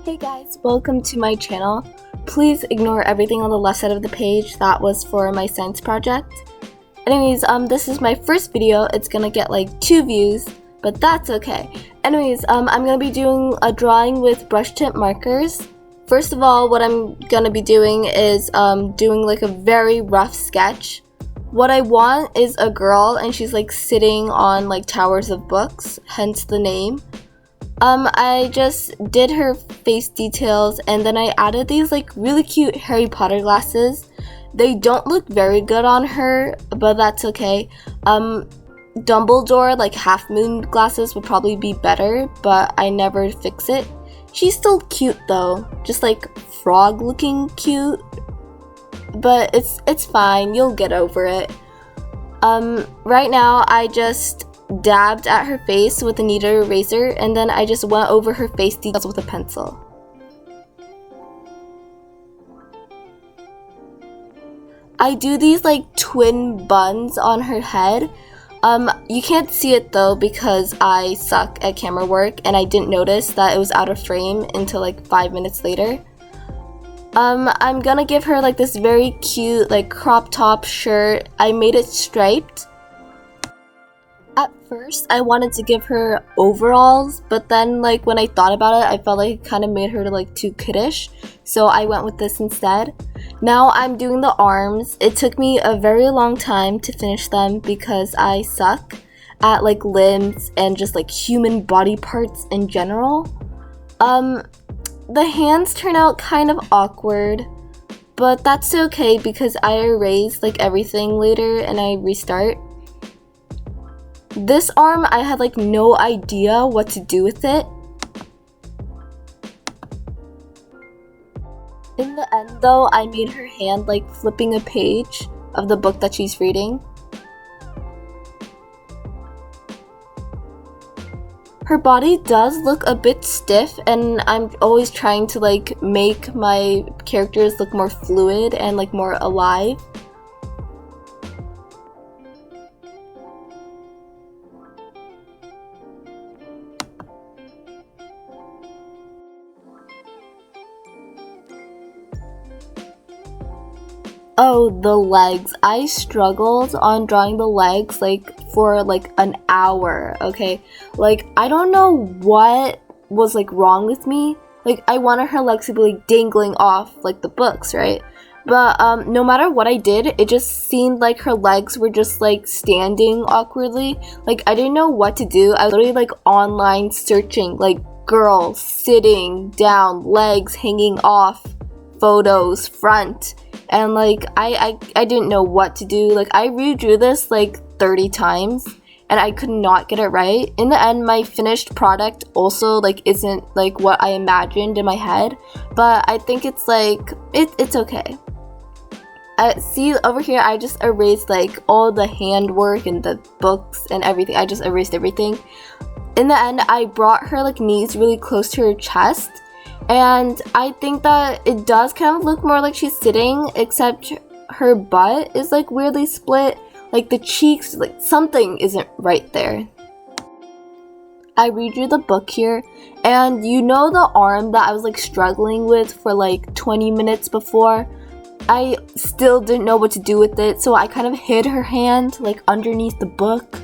Hey guys, welcome to my channel. Please ignore everything on the left side of the page. That was for my science project. Anyways, this is my first video. It's gonna get like 2 views, but that's okay. Anyways, I'm gonna be doing a drawing with brush tip markers. First of all, what I'm gonna be doing is doing like a very rough sketch. What I want is a girl and she's like sitting on like towers of books, hence the name. I just did her face details and then I added these like really cute Harry Potter glasses. They don't look very good on her, but that's okay. Dumbledore like half moon glasses would probably be better, but I never fix it. She's still cute though, just like frog looking cute, but it's fine, you'll get over it. Right now I just dabbed at her face with a kneaded eraser and then I just went over her face details with a pencil. I do these like twin buns on her head. You can't see it though because I suck at camera work and I didn't notice that it was out of frame until like 5 minutes later. I'm gonna give her like this very cute like crop top shirt. I made it striped. At first, I wanted to give her overalls, but then like when I thought about it, I felt like it kind of made her like too kiddish, so I went with this instead. Now I'm doing the arms. It took me a very long time to finish them because I suck at like limbs and just like human body parts in general. The hands turn out kind of awkward, but that's okay because I erase like everything later and I restart. This arm, I had like no idea what to do with it. In the end though, I made her hand like flipping a page of the book that she's reading. Her body does look a bit stiff and I'm always trying to like make my characters look more fluid and like more alive. Oh, the legs. I struggled on drawing the legs like for like an hour, okay? Like, I don't know what was like wrong with me. Like, I wanted her legs to be like dangling off like the books, right? But no matter what I did, it just seemed like her legs were just like standing awkwardly. Like, I didn't know what to do. I was literally like online searching like girl sitting down, legs hanging off, photos, front. And like I didn't know what to do. Like I redrew this like 30 times and I could not get it right. In the end, my finished product also like isn't like what I imagined in my head, but I think it's like it's okay. See over here, I just erased like all the handwork and the books and everything. I just erased everything. In the end, I brought her like knees really close to her chest. And I think that it does kind of look more like she's sitting, except her butt is like weirdly split. Like the cheeks, like something isn't right there. I redrew the book here, and you know the arm that I was like struggling with for like 20 minutes before? I still didn't know what to do with it, so I kind of hid her hand like underneath the book.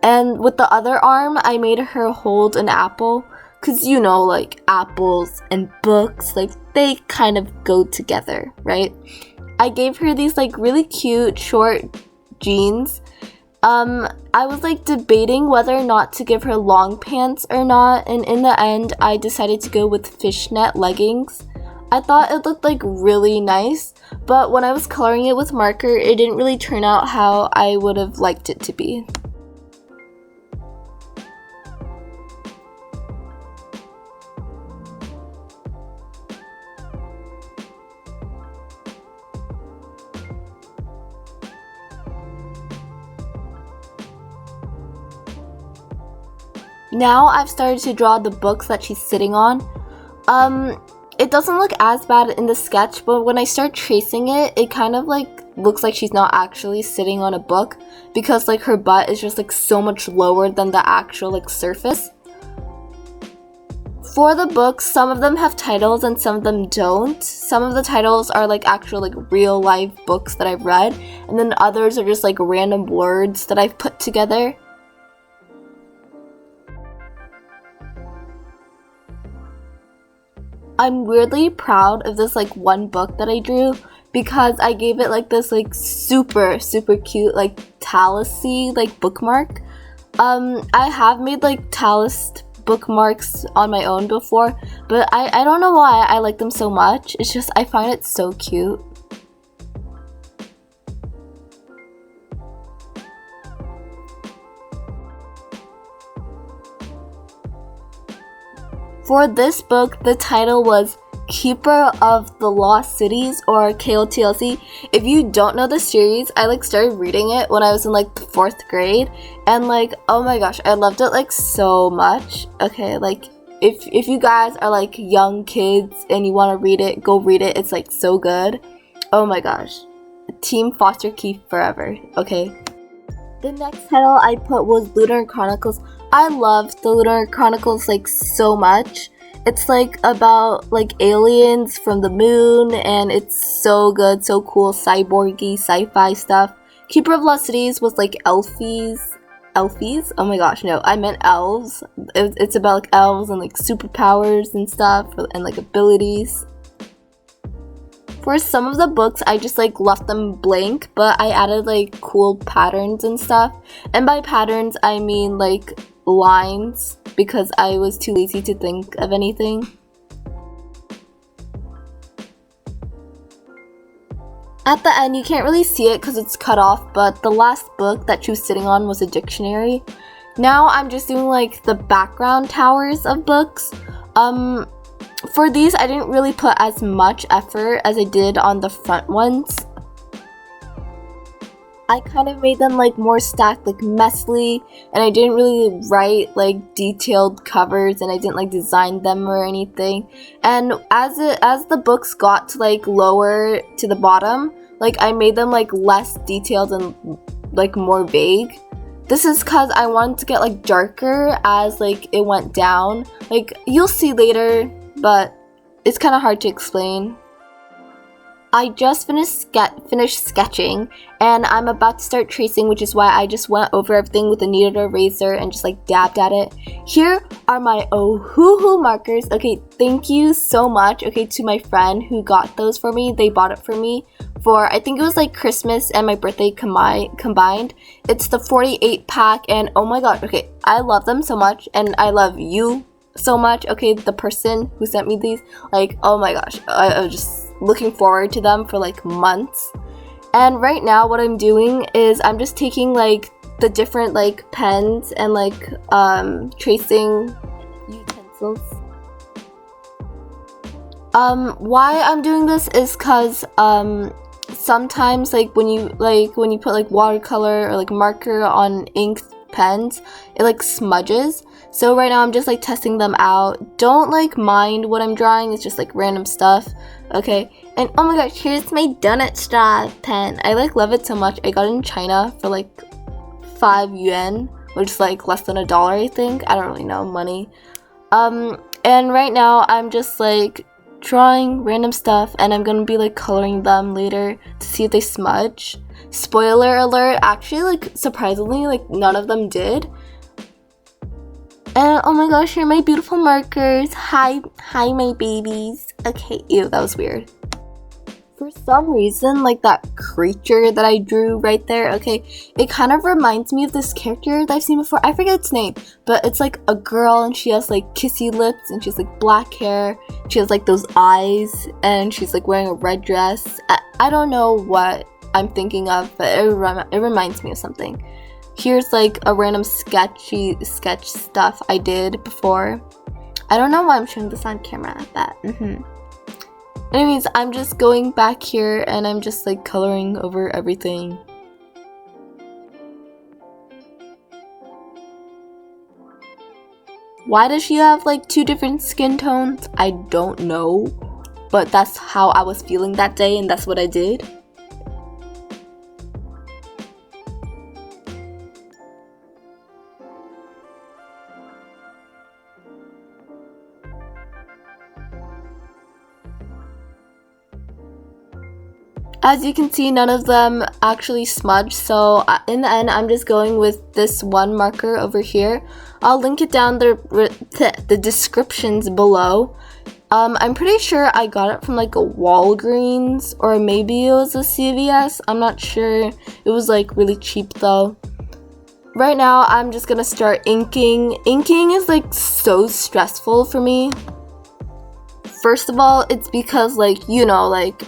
And with the other arm, I made her hold an apple. Cause you know, like apples and books, like they kind of go together, right? I gave her these like really cute short jeans. I was like debating whether or not to give her long pants or not, and in the end, I decided to go with fishnet leggings. I thought it looked like really nice, but when I was coloring it with marker, it didn't really turn out how I would have liked it to be. Now I've started to draw the books that she's sitting on. It doesn't look as bad in the sketch, but when I start tracing it, it kind of like looks like she's not actually sitting on a book because like her butt is just like so much lower than the actual like surface. For the books, some of them have titles and some of them don't. Some of the titles are like actual like real life books that I've read, and then others are just like random words that I've put together. I'm weirdly proud of this like one book that I drew because I gave it like this like super cute like talus-y like bookmark. I have made like talus bookmarks on my own before, but I don't know why I like them so much. It's just I find it so cute. For this book, the title was Keeper of the Lost Cities, or KOTLC. If you don't know the series, I like started reading it when I was in like 4th grade, and like, oh my gosh, I loved it like so much. Okay, like if you guys are like young kids and you want to read it, go read it. It's like so good. Oh my gosh, Team Foster Key forever. Okay. The next title I put was Lunar Chronicles. I loved the Lunar Chronicles like so much. It's like about like aliens from the moon, and it's so good, so cool, cyborgy, sci-fi stuff. Keeper of Lost Cities was like elfies. Elfies? Oh my gosh, no, I meant elves. It's about like elves and like superpowers and stuff, and like abilities. For some of the books, I just like left them blank, but I added like cool patterns and stuff. And by patterns, I mean like lines, because I was too lazy to think of anything. At the end, you can't really see it because it's cut off, but the last book that she was sitting on was a dictionary. Now I'm just doing like the background towers of books. For these, I didn't really put as much effort as I did on the front ones. I kind of made them like more stacked, like messily, and I didn't really write like detailed covers, and I didn't like design them or anything. And as the books got to like lower to the bottom, like I made them like less detailed and like more vague. This is because I wanted to get like darker as like it went down. Like you'll see later, but it's kind of hard to explain. I just finished sketching, and I'm about to start tracing, which is why I just went over everything with a kneaded eraser and just like dabbed at it. Here are my Ohuhu markers. Okay, thank you so much, okay, to my friend who got those for me. They bought it for me for, I think it was like Christmas and my birthday combined. It's the 48 pack, and oh my god, okay, I love them so much, and I love you so much, okay, the person who sent me these. Like, oh my gosh, I was just looking forward to them for like months. And right now what I'm doing is I'm just taking like the different like pens and like tracing utensils. Why I'm doing this is cause sometimes like when you put like watercolor or like marker on ink pens, it like smudges. So right now I'm just like testing them out. Don't like mind what I'm drawing, it's just like random stuff. Okay, and oh my gosh, here's my donut straw pen. I like love it so much. I got it in China for like 5 yuan, which is like less than $1, I think. I don't really know money. And right now I'm just like drawing random stuff, and I'm gonna be like coloring them later to see if they smudge. Spoiler alert, actually like surprisingly like none of them did. And oh my gosh, here are my beautiful markers. Hi my babies. Okay, ew, that was weird. For some reason, like that creature that I drew right there, okay, it kind of reminds me of this character that I've seen before. I forget its name, but it's like a girl, and she has like kissy lips, and she has like black hair. She has like those eyes, and she's like wearing a red dress. I don't know what I'm thinking of, but it reminds me of something. Here's like a random sketch stuff I did before. I don't know why I'm showing this on camera like that. Anyways, I'm just going back here and I'm just like coloring over everything. Why does she have like 2 different skin tones? I don't know, but that's how I was feeling that day, and that's what I did. As you can see, none of them actually smudge, so in the end, I'm just going with this one marker over here. I'll link it down the descriptions below. I'm pretty sure I got it from like a Walgreens, or maybe it was a CVS. I'm not sure. It was like really cheap though. Right now, I'm just gonna start inking. Inking is like so stressful for me. First of all, it's because like, you know, like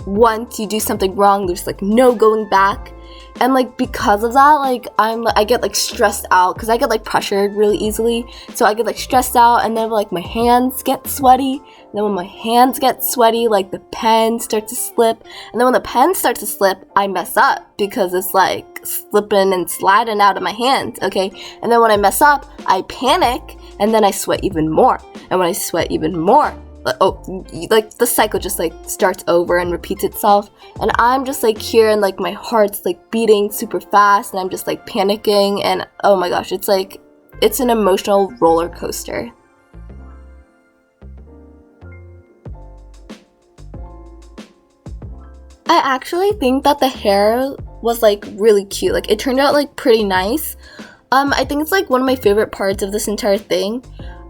once you do something wrong, there's like no going back. And like because of that, like I get like stressed out because I get like pressured really easily. So I get like stressed out, and then like my hands get sweaty. And then when my hands get sweaty, like the pen starts to slip. And then when the pen starts to slip, I mess up because it's like slipping and sliding out of my hands, okay? And then when I mess up, I panic, and then I sweat even more. And when I sweat even more, like the cycle just like starts over and repeats itself, and I'm just like here, and like my heart's like beating super fast, and I'm just like panicking, and oh my gosh, it's like it's an emotional roller coaster. I actually think that the hair was like really cute. Like it turned out like pretty nice. I think it's like one of my favorite parts of this entire thing.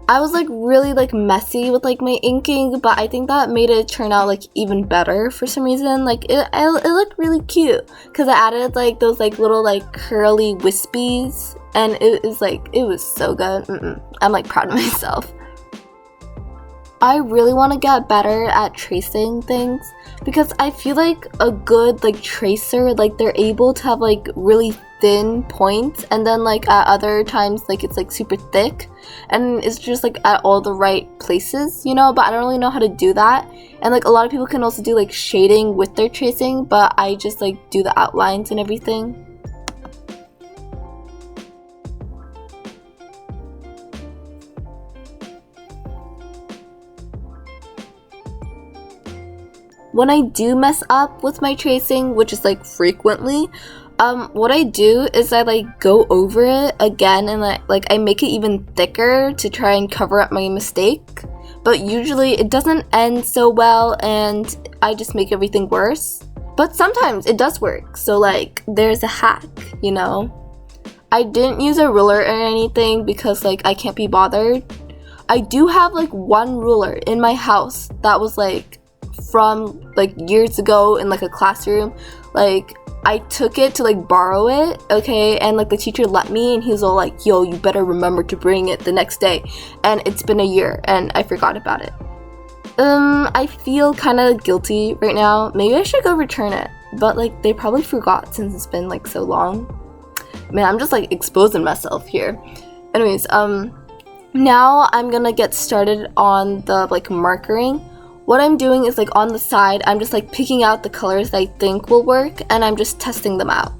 I was like really like messy with like my inking, but I think that made it turn out like even better for some reason. Like it looked really cute because I added like those like little like curly wispies, and it was so good. I'm like proud of myself. I really want to get better at tracing things because I feel like a good like tracer, like they're able to have like really thin points, and then like at other times like it's like super thick, and it's just like at all the right places, you know, but I don't really know how to do that. And like a lot of people can also do like shading with their tracing, but I just like do the outlines and everything. When I do mess up with my tracing, which is like frequently, what I do is I like go over it again, and like I make it even thicker to try and cover up my mistake. But usually it doesn't end so well, and I just make everything worse. But sometimes it does work, so like there's a hack, you know? I didn't use a ruler or anything because like I can't be bothered. I do have like one ruler in my house that was like from like years ago in like a classroom. Like I took it to like borrow it, okay, and like the teacher let me, and he was all like, yo, you better remember to bring it the next day. And it's been a year and I forgot about it. I feel kind of guilty right now. Maybe I should go return it, but like they probably forgot since it's been like so long. Man, I'm just like exposing myself here. Anyways, now I'm gonna get started on the like markering. What I'm doing is like on the side, I'm just like picking out the colors that I think will work, and I'm just testing them out.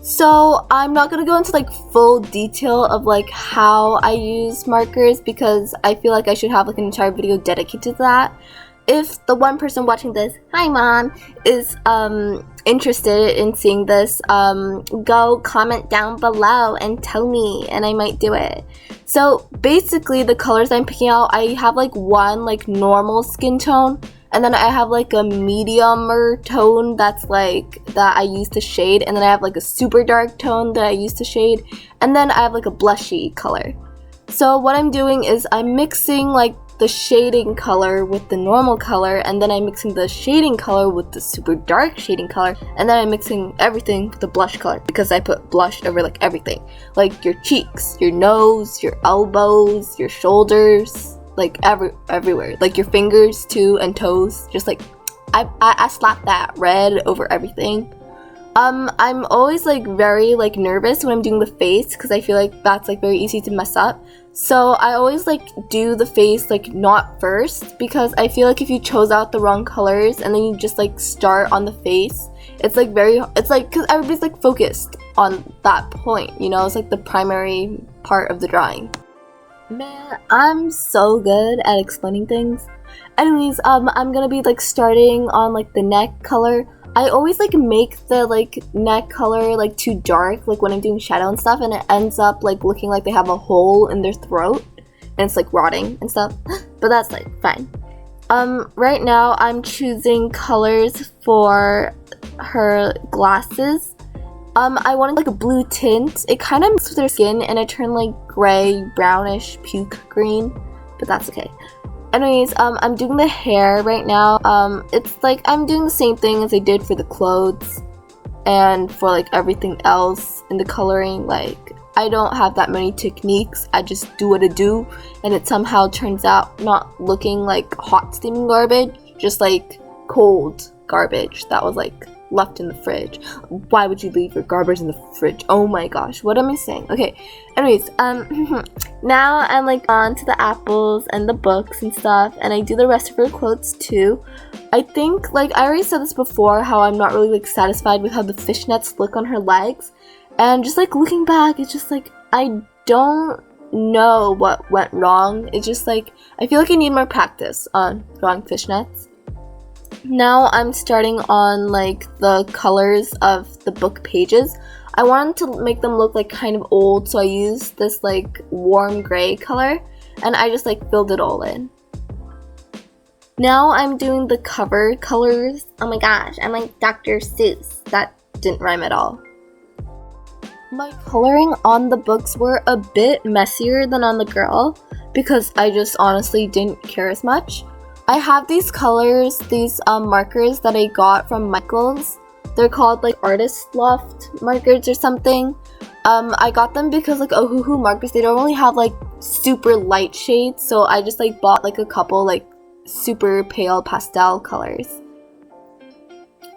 So I'm not gonna go into like full detail of like how I use markers because I feel like I should have like an entire video dedicated to that. If the one person watching this, hi mom, is interested in seeing this, go comment down below and tell me, and I might do it. So basically the colors I'm picking out, I have like one like normal skin tone, and then I have like a mediumer tone that's like that I use to shade, and then I have like a super dark tone that I use to shade, and then I have like a blushy color. So what I'm doing is I'm mixing like the shading color with the normal color, and then I'm mixing the shading color with the super dark shading color, and then I'm mixing everything with the blush color because I put blush over like everything, like your cheeks, your nose, your elbows, your shoulders, like everywhere, like your fingers too and toes. Just like I slap that red over everything. I'm always like very like nervous when I'm doing the face because I feel like that's like very easy to mess up. So I always like do the face like not first because I feel like if you chose out the wrong colors and then you just like start on the face, it's like because everybody's like focused on that point, you know, it's like the primary part of the drawing. Man, I'm so good at explaining things. Anyways, I'm gonna be like starting on like the neck color. I always like make the like neck color like too dark, like when I'm doing shadow and stuff, and it ends up like looking like they have a hole in their throat and it's like rotting and stuff, but that's like fine. Right now I'm choosing colors for her glasses. I wanted like a blue tint. It kind of mixed with her skin and it turned like gray, brownish, puke green, but that's okay. Anyways, I'm doing the hair right now. It's like I'm doing the same thing as I did for the clothes and for like everything else in the coloring. Like, I don't have that many techniques. I just do what I do, and it somehow turns out not looking like hot steaming garbage, just like cold garbage that was like left in the fridge. Why would you leave your garbage in the fridge? Oh my gosh, what am I saying? Okay, anyways, now I'm like on to the apples and the books and stuff, and I do the rest of her quotes too. I think, like, I already said this before, how I'm not really like satisfied with how the fishnets look on her legs, and just like looking back, it's just like I don't know what went wrong. It's just like I feel like I need more practice on drawing fishnets. Now I'm starting on like the colors of the book pages. I wanted to make them look like kind of old, so I used this like warm gray color and I just like filled it all in. Now I'm doing the cover colors. Oh my gosh, I'm like Dr. Seuss. That didn't rhyme at all. My coloring on the books were a bit messier than on the girl because I just honestly didn't care as much. I have these colors, these markers that I got from Michael's. They're called like Artist Loft markers or something. I got them because like Ohuhu markers, they don't really have like super light shades, so I just like bought like a couple like super pale pastel colors.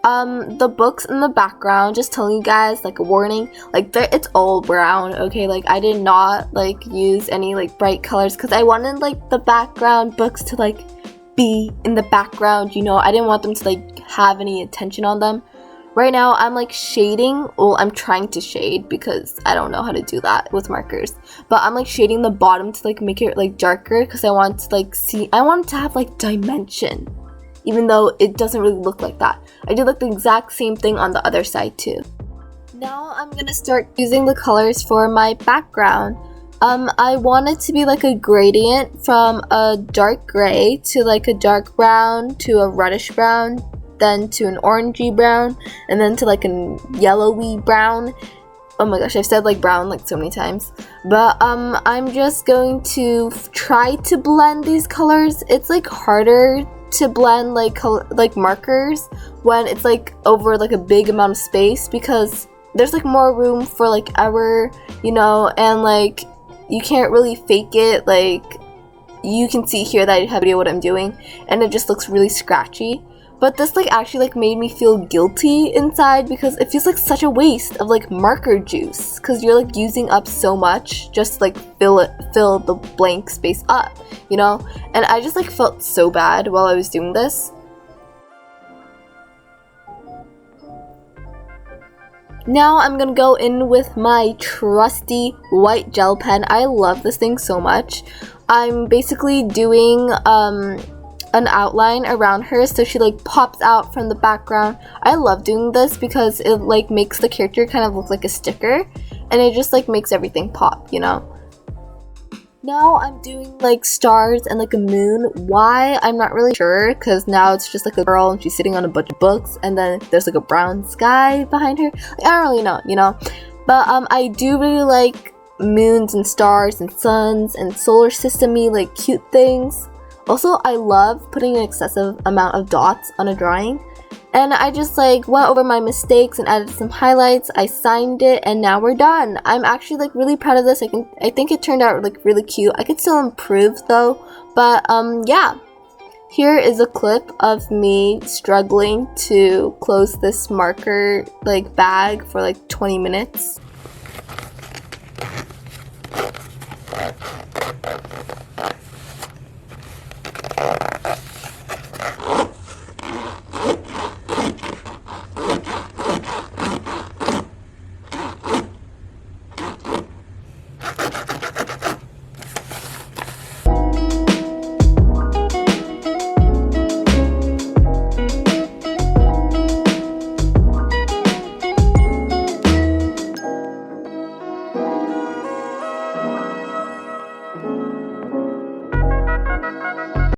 The books in the background, just telling you guys like a warning, like it's all brown, okay? Like I did not like use any like bright colors because I wanted like the background books to like be in the background, you know. I didn't want them to like have any attention on them. Right now I'm like shading, well, I'm trying to shade because I don't know how to do that with markers, but I'm like shading the bottom to like make it like darker because I want to like see, I want it to have like dimension, even though it doesn't really look like that. I did like the exact same thing on the other side too. Now I'm gonna start using the colors for my background. I want it to be like a gradient from a dark gray to like a dark brown to a reddish brown, then to an orangey brown, and then to like a yellowy brown. Oh my gosh, I've said like brown like so many times. But I'm just going to try to blend these colors. It's like harder to blend like markers when it's like over like a big amount of space because there's like more room for like error, you know, and like you can't really fake it. Like you can see here that I have no idea what I'm doing and it just looks really scratchy. But this like actually like made me feel guilty inside because it feels like such a waste of like marker juice because you're like using up so much just to like fill the blank space up, you know? And I just like felt so bad while I was doing this. Now I'm gonna go in with my trusty white gel pen. I love this thing so much. I'm basically doing an outline around her so she like pops out from the background. I love doing this because it like makes the character kind of look like a sticker and it just like makes everything pop, you know? Now I'm doing like stars and like a moon. Why? I'm not really sure because now it's just like a girl and she's sitting on a bunch of books and then there's like a brown sky behind her. Like, I don't really know, you know? But I do really like moons and stars and suns and solar system-y like cute things. Also, I love putting an excessive amount of dots on a drawing. And I just like went over my mistakes and added some highlights. I signed it and now we're done. I'm actually like really proud of this. I think it turned out like really cute. I could still improve though. But yeah. Here is a clip of me struggling to close this marker like bag for like 20 minutes.